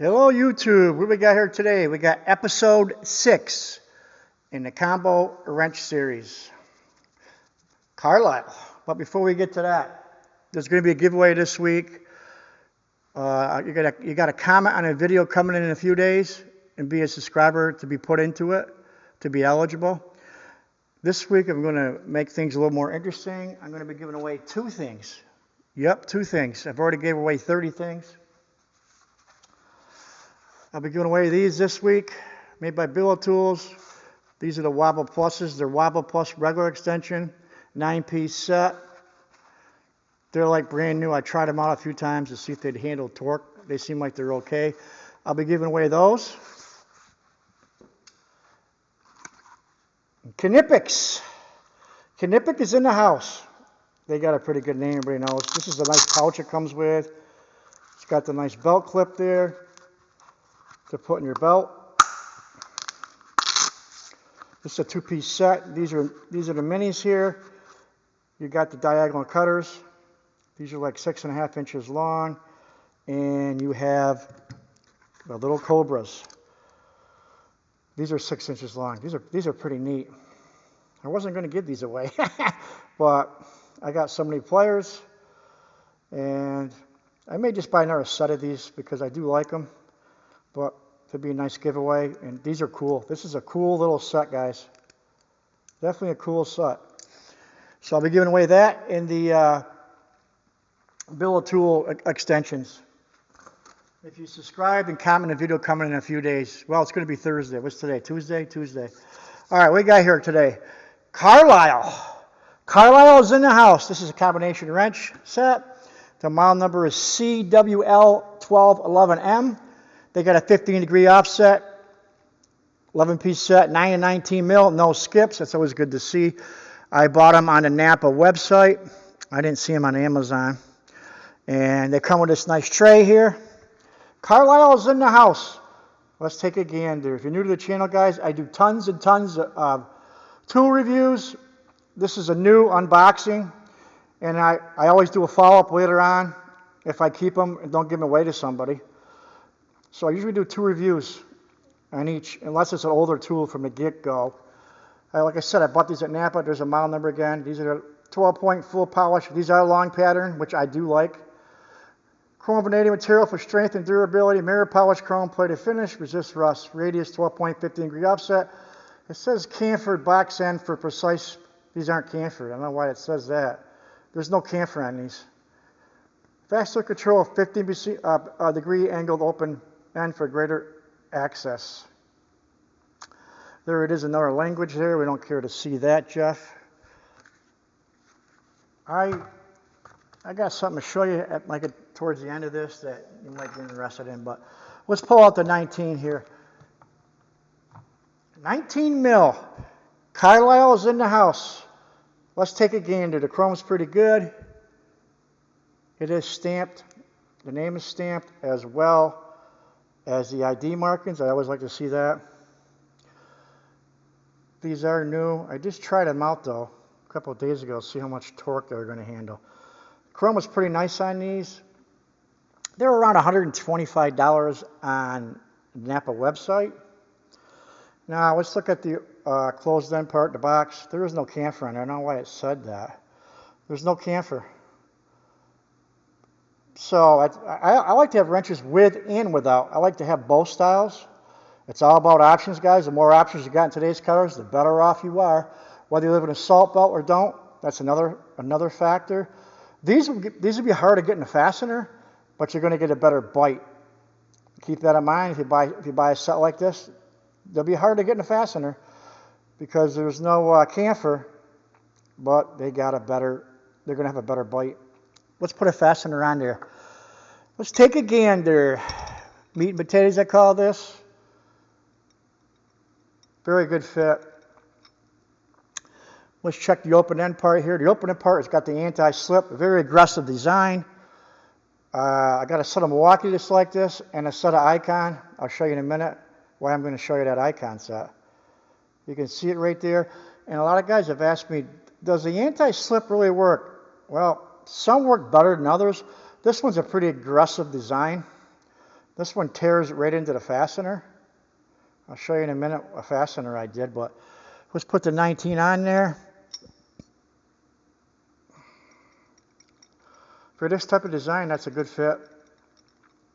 Hello YouTube, what we got here today? We got episode 6 in the combo wrench series, Carlisle. But before we get to that, there's going to be a giveaway this week. You got to comment on a video coming in a few days and be a subscriber to be put into it, to be eligible. This week I'm going to make things a little more interesting. I'm going to be giving away 2 things. Yep, 2 things. I've already gave away 30 things. I'll be giving away these this week, made by Billo Tools. These are the Wobble Pluses. They're Wobble Plus regular extension, 9-piece set. They're like brand new. I tried them out a few times to see if they'd handle torque. They seem like they're okay. I'll be giving away those. Knipex. Knipex is in the house. They got a pretty good name, everybody knows. This is the nice pouch it comes with. It's got the nice belt clip there to put in your belt. This is a 2-piece set. These are the minis here. You got the diagonal cutters. These are like 6.5 inches long, and you have the little cobras. These are 6 inches long. These are pretty neat. I wasn't going to give these away, but I got so many players, and I may just buy another set of these because I do like them. But it'd be a nice giveaway, and these are cool. This is a cool little set, guys. Definitely a cool set. So I'll be giving away that in the Billo Tool extensions. If you subscribe and comment, a video coming in a few days. Well, it's going to be Thursday. What's today? Tuesday? Tuesday. All right, what we got here today? Carlisle. Carlisle is in the house. This is a combination wrench set. The model number is CWL1211M. They got a 15-degree offset, 11-piece set, 9 and 19 mil, no skips. That's always good to see. I bought them on the Napa website. I didn't see them on Amazon. And they come with this nice tray here. Carlisle is in the house. Let's take a gander. If you're new to the channel, guys, I do tons and tons of tool reviews. This is a new unboxing. And I always do a follow-up later on if I keep them and don't give them away to somebody. So I usually do 2 reviews on each, unless it's an older tool from the get-go. Like I said, I bought these at Napa. There's a model number again. These are 12-point full polish. These are long pattern, which I do like. Chrome vanadium material for strength and durability. Mirror polish chrome plated finish. Resist rust. Radius 12-point 15-degree offset. It says chamfered box end for precise. These aren't chamfered. I don't know why it says that. There's no chamfer on these. Faster control, 15-degree angled open end for greater access. There it is, another language there. We don't care to see that, Jeff. I got something to show you towards the end of this that you might be interested in, but let's pull out the 19 here. 19 mil. Carlisle is in the house. Let's take a gander. The chrome's pretty good. It is stamped. The name is stamped as well as the ID markings. I always like to see that. These are new. I just tried them out though a couple of days ago to see how much torque they were going to handle. Chrome was pretty nice on these. They're around $125 on the Napa website. Now let's look at the closed end part of the box. There is no chamfer on there. I don't know why it said that. There's no chamfer. So I like to have wrenches with and without. I like to have both styles. It's all about options, guys. The more options you got in today's cars, the better off you are. Whether you live in a salt belt or don't, that's another factor. These would be hard to get in a fastener, but you're going to get a better bite. Keep that in mind. If you buy a set like this, they'll be hard to get in a fastener because there's no chamfer, but they're going to have a better bite. Let's put a fastener on there. Let's take a gander. Meat and potatoes, I call this. Very good fit. Let's check the open end part here. The open end part has got the anti-slip, a very aggressive design. I got a set of Milwaukee just like this and a set of Icon. I'll show you in a minute why I'm going to show you that Icon set. You can see it right there. And a lot of guys have asked me, does the anti-slip really work? Well, some work better than others. This one's a pretty aggressive design. This one tears right into the fastener. I'll show you in a minute a fastener I did, but let's put the 19 on there. For this type of design, that's a good fit.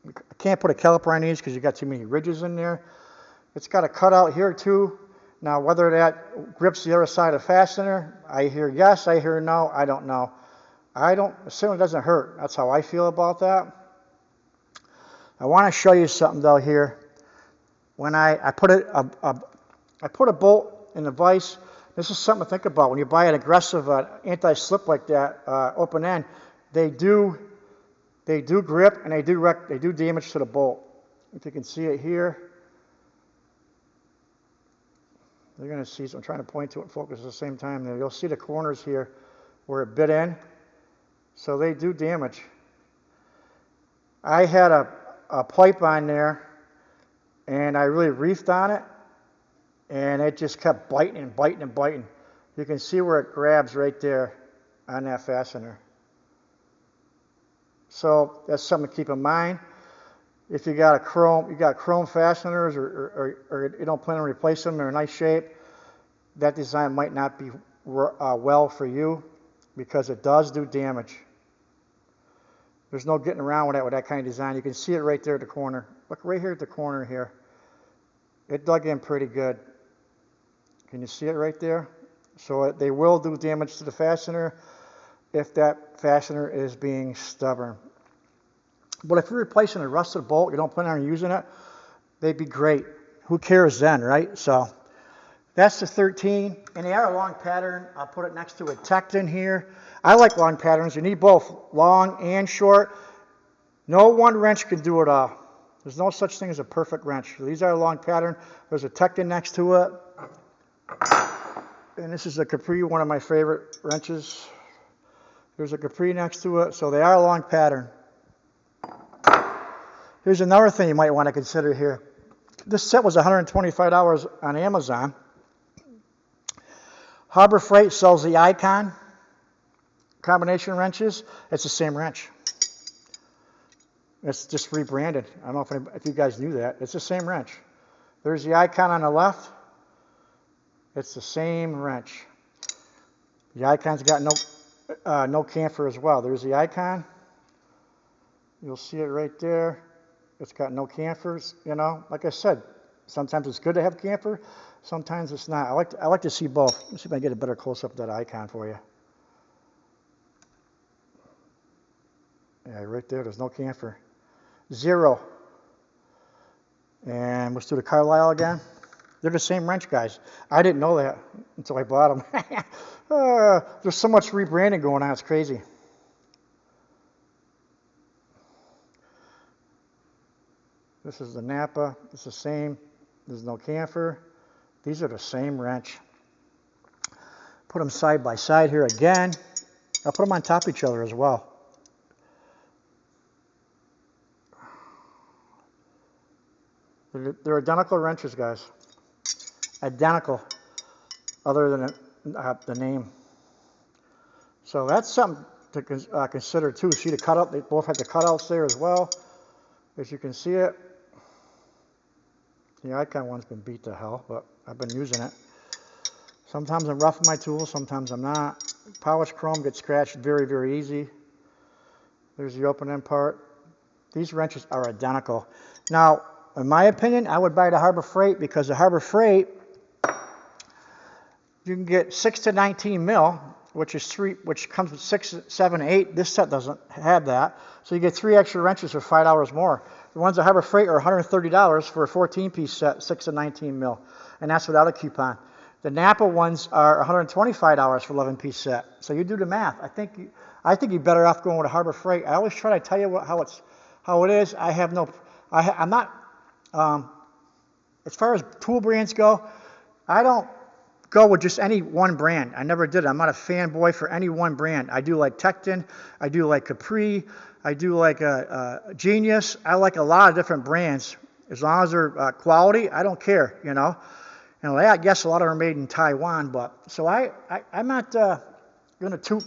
I can't put a caliper on these because you got too many ridges in there. It's got a cutout here too. Now whether that grips the other side of the fastener, I hear yes, I hear no, I don't know. It certainly doesn't hurt. That's how I feel about that. I want to show you something though here. When I put a bolt in the vise, this is something to think about. When you buy an aggressive anti-slip like that, open end, they do grip and they do damage to the bolt. If you can see it here, you're going to see. So I'm trying to point to it and focus at the same time. There, you'll see the corners here where it bit in. So they do damage. I had a pipe on there, and I really reefed on it, and it just kept biting and biting and biting. You can see where it grabs right there on that fastener. So that's something to keep in mind. If you got chrome fasteners, or you don't plan on replacing them, they're in nice shape, that design might not be well for you because it does do damage. There's no getting around with that kind of design. You can see it right there at the corner. Look right here at the corner here. It dug in pretty good. Can you see it right there? So they will do damage to the fastener if that fastener is being stubborn. But if you're replacing a rusted bolt, you don't plan on using it, they'd be great. Who cares then, right? So that's the 13. And they are a long pattern. I'll put it next to a Tecton here. I like long patterns. You need both long and short. No one wrench can do it all. There's no such thing as a perfect wrench. These are a long pattern. There's a Tecton next to it. And this is a Capri, one of my favorite wrenches. There's a Capri next to it. So they are a long pattern. Here's another thing you might want to consider here. This set was $125 on Amazon. Harbor Freight sells the Icon combination wrenches. It's the same wrench. It's just rebranded. I don't know if you guys knew that. It's the same wrench. There's the Icon on the left. It's the same wrench. The Icon's got no camphor as well. There's the Icon. You'll see it right there. It's got no camphors. You know, like I said, sometimes it's good to have camphor. Sometimes it's not. I like to see both. Let's see if I can get a better close-up of that Icon for you. Yeah, right there. There's no camphor. Zero. And let's do the Carlisle again. They're the same wrench, guys. I didn't know that until I bought them. There's so much rebranding going on. It's crazy. This is the Napa. It's the same. There's no camphor. These are the same wrench. Put them side by side here again. I'll put them on top of each other as well. They're identical wrenches, guys. Identical, other than the name. So that's something to consider too. See the cutout? They both have the cutouts there as well. As you can see it. The Icon one's been beat to hell, but I've been using it. Sometimes I'm roughing my tools, sometimes I'm not. Polished chrome gets scratched very, very easy. There's the open end part. These wrenches are identical. Now, in my opinion, I would buy the Harbor Freight because the Harbor Freight, you can get 6 to 19 mil, which comes with 6, 7, 8. This set doesn't have that. So you get 3 extra wrenches for $5 more. The ones at Harbor Freight are $130 for a 14-piece set, 6 to 19 mil. And that's without a coupon. The Napa ones are $125 for 11-piece set. So you do the math. I think you're better off going with a Harbor Freight. I always try to tell you how it is. I'm not, as far as tool brands go, I don't go with just any one brand. I never did. I'm not a fanboy for any one brand. I do like Tecton. I do like Capri. I do like Genius. I like a lot of different brands. As long as they're quality, I don't care, you know. And I guess a lot of them are made in Taiwan, but so I'm not going to toot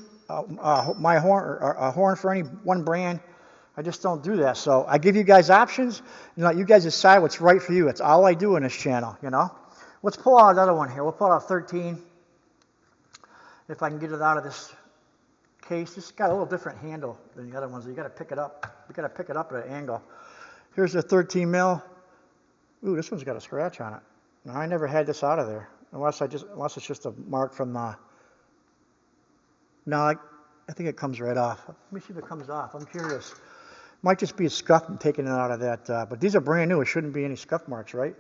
my horn or a horn for any one brand. I just don't do that. So I give you guys options, and let you guys decide what's right for you. That's all I do in this channel, you know. Let's pull out another one here. We'll pull out 13. If I can get it out of this case. This has got a little different handle than the other ones. You got to pick it up. You got to pick it up at an angle. Here's the 13 mil. Ooh, this one's got a scratch on it. Now, I never had this out of there, unless it's just a mark from the. No, I think it comes right off. Let me see if it comes off. I'm curious. Might just be a scuff taking it out of that. But these are brand new. It shouldn't be any scuff marks, right?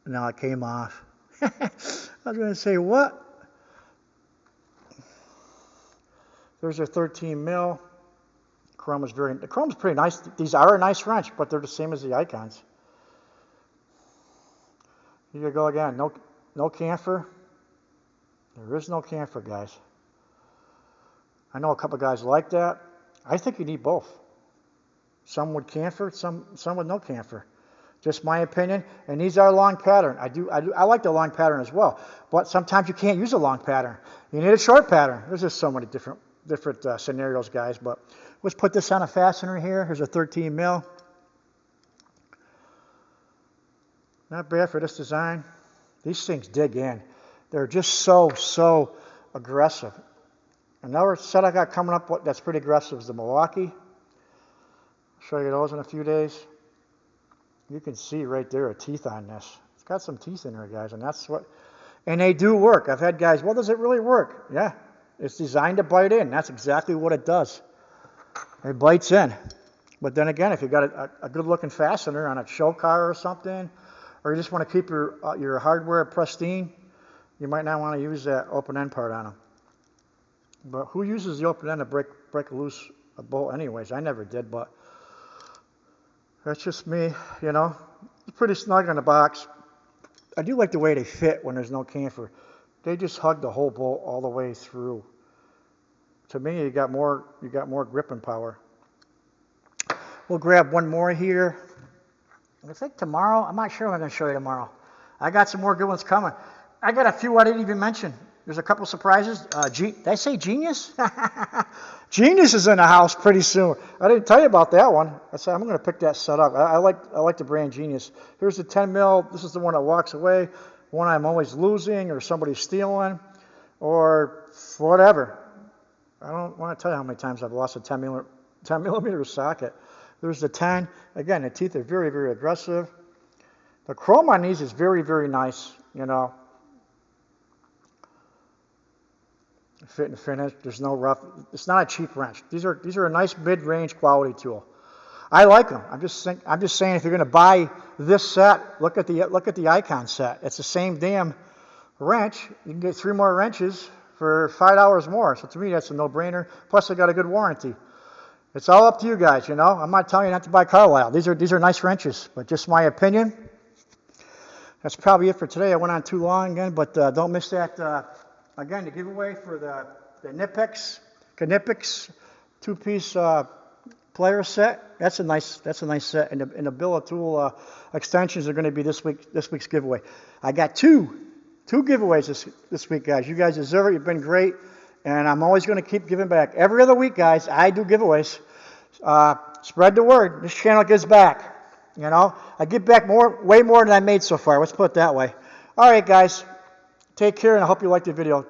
No, it came off. I was going to say, what? There's a 13 mil. The chrome's pretty nice. These are a nice wrench, but they're the same as the Icons. Here you go again. No camphor. There is no camphor, guys. I know a couple guys like that. I think you need both. Some with camphor, some with no camphor. Just my opinion. And these are long pattern. I like the long pattern as well. But sometimes you can't use a long pattern. You need a short pattern. There's just so many different scenarios, guys. But let's put this on a fastener here. Here's a 13 mil. Not bad for this design. These things dig in. They're just so aggressive. Another set I got coming up that's pretty aggressive is the Milwaukee. I'll show you those in a few days. You can see right there teeth on this. It's got some teeth in there, guys, and they do work. I've had guys, well, does it really work? Yeah, it's designed to bite in. That's exactly what it does. It bites in. But then again, if you got a good-looking fastener on a show car or something, or you just want to keep your hardware pristine, you might not want to use that open end part on them. But who uses the open end to break loose a bolt anyways? I never did, but that's just me, you know. It's pretty snug on the box. I do like the way they fit when there's no camphor. They just hug the whole bolt all the way through. To me, you got more gripping power. We'll grab one more here. I think tomorrow. I'm not sure what I'm going to show you tomorrow. I got some more good ones coming. I got a few I didn't even mention. There's a couple surprises. Did I say Genius? Genius is in the house pretty soon. I didn't tell you about that one. I said I'm going to pick that set up. I like the brand Genius. Here's the 10 mil. This is the one that walks away. One I'm always losing or somebody's stealing or whatever. I don't want to tell you how many times I've lost a 10 millimeter socket. There's the 10. Again, the teeth are very, very aggressive. The chrome on these is very, very nice, you know. Fit and finish. There's no rough. It's not a cheap wrench. These are a nice mid-range quality tool. I like them. I'm just saying if you're going to buy this set, look at the Icon set. It's the same damn wrench. You can get 3 more wrenches for $5 more. So to me, that's a no-brainer. Plus, they got a good warranty. It's all up to you guys, you know. I'm not telling you not to buy Carlisle. These are nice wrenches, but just my opinion. That's probably it for today. I went on too long again, but don't miss that. Again, the giveaway for the Knipex 2-piece player set. That's a nice set, and the bill of tool extensions are going to be this week's giveaway. I got two giveaways this week, guys. You guys deserve it. You've been great, and I'm always going to keep giving back. Every other week, guys, I do giveaways. Spread the word. This channel gives back. You know, I give back way more than I made so far. Let's put it that way. All right, guys. Take care, and I hope you liked the video.